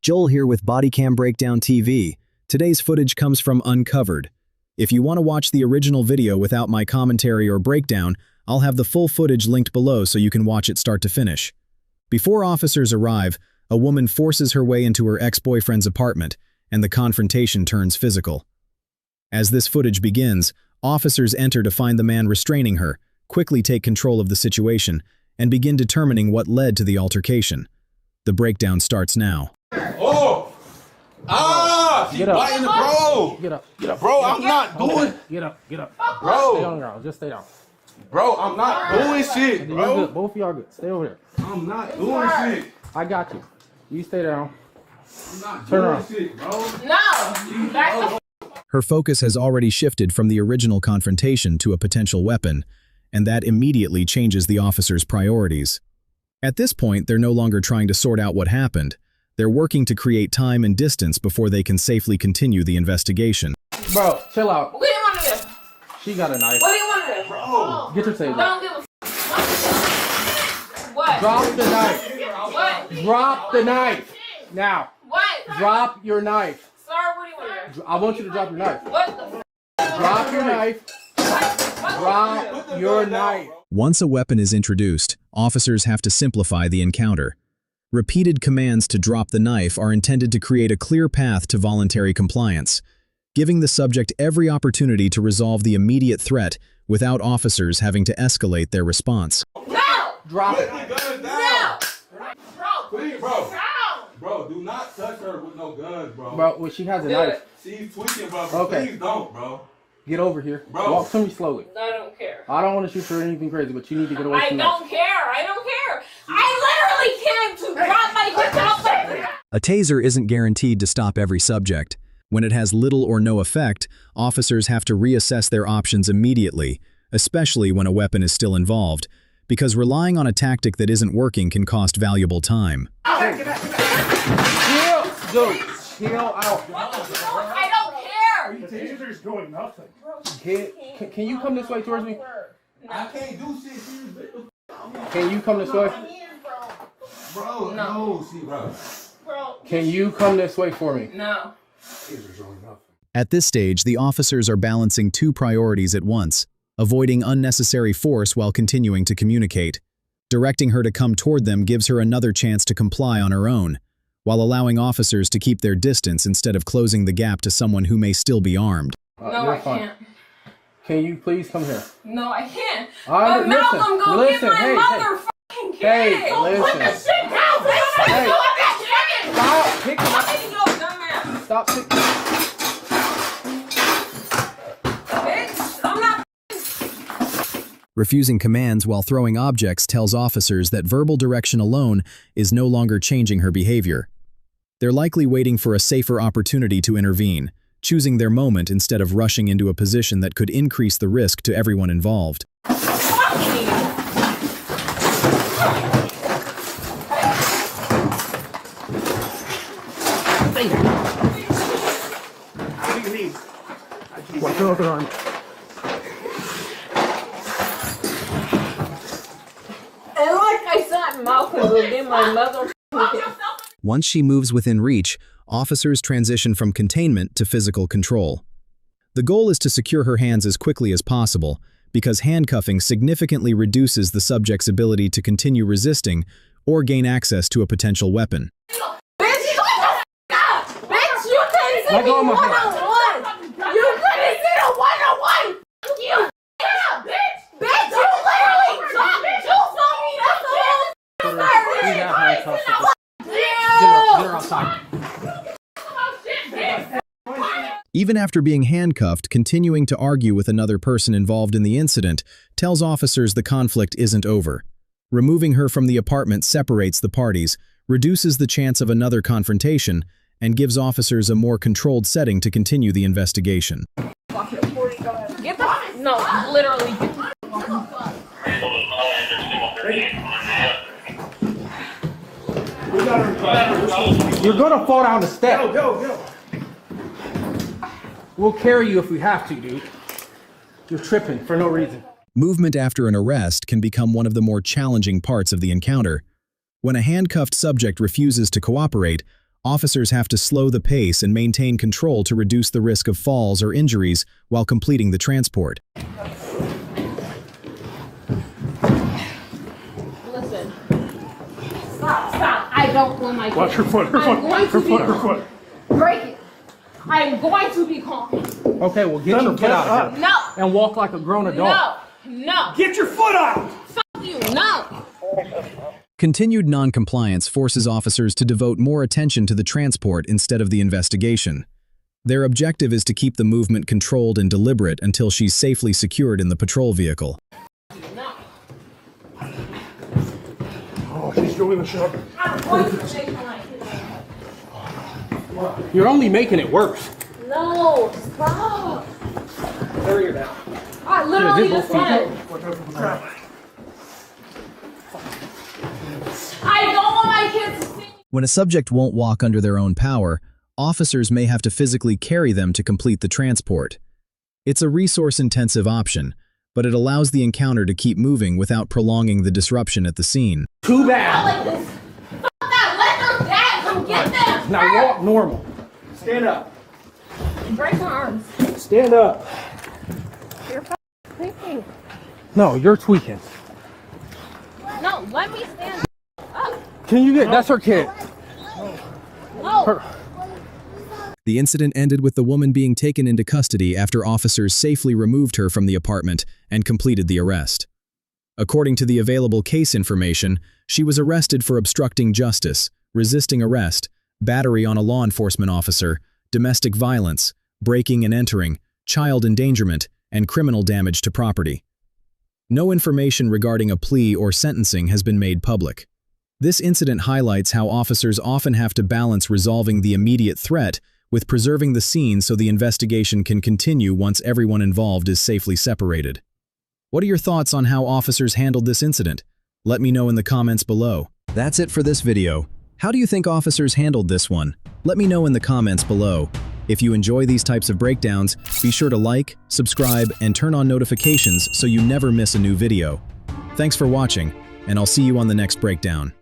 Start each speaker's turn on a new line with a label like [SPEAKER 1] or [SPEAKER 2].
[SPEAKER 1] Joel here with Bodycam Breakdown TV. Today's footage comes from Uncovered. If you want to watch the original video without my commentary or breakdown, I'll have the full footage linked below so you can watch it start to finish. Before officers arrive, a woman forces her way into her ex-boyfriend's apartment, and the confrontation turns physical. As this footage begins, officers enter to find the man restraining her, quickly take control of the situation, and begin determining what led to the altercation. The breakdown starts now.
[SPEAKER 2] Oh! Ah! She's biting the bro!
[SPEAKER 3] Get up.
[SPEAKER 2] Bro, I'm not doing...
[SPEAKER 3] Get up.
[SPEAKER 2] Bro!
[SPEAKER 3] Stay on the ground, just stay down.
[SPEAKER 2] Bro, I'm not doing shit,
[SPEAKER 3] You're
[SPEAKER 2] bro.
[SPEAKER 3] good. Both of y'all good. Stay over there.
[SPEAKER 2] I'm not doing shit.
[SPEAKER 3] I got you. You stay down.
[SPEAKER 2] I'm not
[SPEAKER 3] Turn
[SPEAKER 2] doing
[SPEAKER 3] around.
[SPEAKER 2] shit, bro.
[SPEAKER 4] No! That's
[SPEAKER 1] Her focus has already shifted from the original confrontation to a potential weapon, and that immediately changes the officers' priorities. At this point, they're no longer trying to sort out what happened. They're working to create time and distance before they can safely continue the investigation.
[SPEAKER 3] Bro, chill out.
[SPEAKER 4] What do you want to do?
[SPEAKER 3] She got a knife.
[SPEAKER 4] What do you want to do?
[SPEAKER 2] Bro.
[SPEAKER 3] Get your table.
[SPEAKER 4] Don't give a f. What?
[SPEAKER 3] Drop the knife.
[SPEAKER 4] What?
[SPEAKER 3] Drop the knife. Now.
[SPEAKER 4] What?
[SPEAKER 3] Drop your knife.
[SPEAKER 4] Sir, what do you want to do?
[SPEAKER 3] I want you to drop your knife.
[SPEAKER 4] What the f?
[SPEAKER 3] Drop your knife. Drop your knife.
[SPEAKER 1] Once a weapon is introduced, officers have to simplify the encounter. Repeated commands to drop the knife are intended to create a clear path to voluntary compliance, giving the subject every opportunity to resolve the immediate threat without officers having to escalate their response.
[SPEAKER 4] No!
[SPEAKER 3] Drop it.
[SPEAKER 2] Put the guns
[SPEAKER 4] No!
[SPEAKER 2] down.
[SPEAKER 4] Bro!
[SPEAKER 2] Please, bro.
[SPEAKER 4] No!
[SPEAKER 2] Bro, do not touch her with no guns, bro.
[SPEAKER 3] Bro, well, she has a
[SPEAKER 4] Do
[SPEAKER 3] knife.
[SPEAKER 4] it.
[SPEAKER 2] She's tweaking, bro.
[SPEAKER 3] Okay.
[SPEAKER 2] Please don't, bro.
[SPEAKER 3] Get over here.
[SPEAKER 2] Bro.
[SPEAKER 3] Walk to me slowly.
[SPEAKER 4] I don't care.
[SPEAKER 3] I don't want to shoot for anything crazy, but you need to get away
[SPEAKER 4] I
[SPEAKER 3] from
[SPEAKER 4] don't care. I don't care. I literally came to drop my gun.
[SPEAKER 1] A taser isn't guaranteed to stop every subject. When it has little or no effect, officers have to reassess their options immediately, especially when a weapon is still involved, because relying on a tactic that isn't working can cost valuable time.
[SPEAKER 3] Chill, dude. Chill out.
[SPEAKER 4] I don't care.
[SPEAKER 5] The taser's doing nothing.
[SPEAKER 3] Can you come this way towards me?
[SPEAKER 2] I can't do shit. She's little.
[SPEAKER 3] Can you come this way?
[SPEAKER 2] Bro, no, see, bro.
[SPEAKER 4] Bro.
[SPEAKER 3] Can you come this way for me?
[SPEAKER 4] No.
[SPEAKER 5] Taser's doing nothing.
[SPEAKER 1] At this stage, the officers are balancing two priorities at once, avoiding unnecessary force while continuing to communicate. Directing her to come toward them gives her another chance to comply on her own, while allowing officers to keep their distance instead of closing the gap to someone who may still be armed.
[SPEAKER 4] No,
[SPEAKER 3] you're
[SPEAKER 4] I
[SPEAKER 3] fine.
[SPEAKER 4] can't.
[SPEAKER 3] Can you please come here?
[SPEAKER 4] No, I can't.
[SPEAKER 3] I-
[SPEAKER 4] But Malcolm, go get
[SPEAKER 3] listen,
[SPEAKER 4] my
[SPEAKER 3] hey,
[SPEAKER 4] motherfucking kid.
[SPEAKER 3] Hey,
[SPEAKER 4] Go put the
[SPEAKER 3] listen.
[SPEAKER 4] shit down, bitch.
[SPEAKER 3] Hey.
[SPEAKER 4] Do that shit.
[SPEAKER 3] Stop picking up.
[SPEAKER 4] Fucking go, dumbass.
[SPEAKER 3] Stop picking up.
[SPEAKER 4] Bitch, I'm not.
[SPEAKER 1] Refusing commands while throwing objects tells officers that verbal direction alone is no longer changing her behavior. They're likely waiting for a safer opportunity to intervene, choosing their moment instead of rushing into a position that could increase the risk to everyone involved.
[SPEAKER 5] What do you need?
[SPEAKER 3] What's going on?
[SPEAKER 4] And like I said, Malcolm, go get my motherfucking kid.
[SPEAKER 1] Once she moves within reach, officers transition from containment to physical control. The goal is to secure her hands as quickly as possible, because handcuffing significantly reduces the subject's ability to continue resisting or gain access to a potential weapon.
[SPEAKER 4] Bitch, shut the f*** up! Bitch, you couldn't see
[SPEAKER 3] Let
[SPEAKER 4] me
[SPEAKER 3] go of my hand.
[SPEAKER 4] one-on-one! You couldn't see the one-on-one! You yeah, bitch! Bitch, you literally dropped me! You saw me! That's the whole
[SPEAKER 3] We have handcuffs.
[SPEAKER 4] Yeah!
[SPEAKER 3] Get her outside.
[SPEAKER 4] Oh, shit, bitch!
[SPEAKER 1] Even after being handcuffed, continuing to argue with another person involved in the incident tells officers the conflict isn't over. Removing her from the apartment separates the parties, reduces the chance of another confrontation, and gives officers a more controlled setting to continue the investigation.
[SPEAKER 4] Get the no, literally get the
[SPEAKER 3] You're gonna fall down the step.
[SPEAKER 5] Go.
[SPEAKER 3] We'll carry you if we have to, dude. You're tripping for no reason.
[SPEAKER 1] Movement after an arrest can become one of the more challenging parts of the encounter. When a handcuffed subject refuses to cooperate, officers have to slow the pace and maintain control to reduce the risk of falls or injuries while completing the transport.
[SPEAKER 4] Listen. Stop. I don't want my kids.
[SPEAKER 5] Watch her foot, her
[SPEAKER 4] I'm
[SPEAKER 5] foot,
[SPEAKER 4] going to
[SPEAKER 5] her
[SPEAKER 4] be
[SPEAKER 5] foot, her
[SPEAKER 4] calm.
[SPEAKER 5] foot.
[SPEAKER 4] Break it. I am going to be calm.
[SPEAKER 3] Okay, well get your foot out of here.
[SPEAKER 4] No.
[SPEAKER 3] And walk like a grown adult.
[SPEAKER 4] No.
[SPEAKER 5] Get your foot out!
[SPEAKER 4] Fuck you. No.
[SPEAKER 1] Continued noncompliance forces officers to devote more attention to the transport instead of the investigation. Their objective is to keep the movement controlled and deliberate until she's safely secured in the patrol vehicle.
[SPEAKER 4] No.
[SPEAKER 5] Oh, she's doing the shot.
[SPEAKER 4] I'm going to take my kids.
[SPEAKER 3] You're only making it worse.
[SPEAKER 4] No. Stop.
[SPEAKER 3] There you're down.
[SPEAKER 4] I literally
[SPEAKER 3] Yeah,
[SPEAKER 4] just said. I don't want my kids to see.
[SPEAKER 1] When a subject won't walk under their own power, officers may have to physically carry them to complete the transport. It's a resource-intensive option, but it allows the encounter to keep moving without prolonging the disruption at the scene.
[SPEAKER 3] Too
[SPEAKER 4] I
[SPEAKER 3] bad.
[SPEAKER 4] like this. Fuck that. Let their dad come get them.
[SPEAKER 3] Now walk normal. Stand up.
[SPEAKER 4] Break my arms.
[SPEAKER 3] Stand up.
[SPEAKER 4] You're thinking.
[SPEAKER 3] No, you're tweaking.
[SPEAKER 4] No, let me stand up.
[SPEAKER 3] Can you get, that's her kid.
[SPEAKER 4] No.
[SPEAKER 1] The incident ended with the woman being taken into custody after officers safely removed her from the apartment and completed the arrest. According to the available case information, she was arrested for obstructing justice, resisting arrest, battery on a law enforcement officer, domestic violence, breaking and entering, child endangerment, and criminal damage to property. No information regarding a plea or sentencing has been made public. This incident highlights how officers often have to balance resolving the immediate threat with preserving the scene so the investigation can continue once everyone involved is safely separated. What are your thoughts on how officers handled this incident? Let me know in the comments below. That's it for this video. How do you think officers handled this one? Let me know in the comments below. If you enjoy these types of breakdowns, be sure to like, subscribe, and turn on notifications so you never miss a new video. Thanks for watching, and I'll see you on the next breakdown.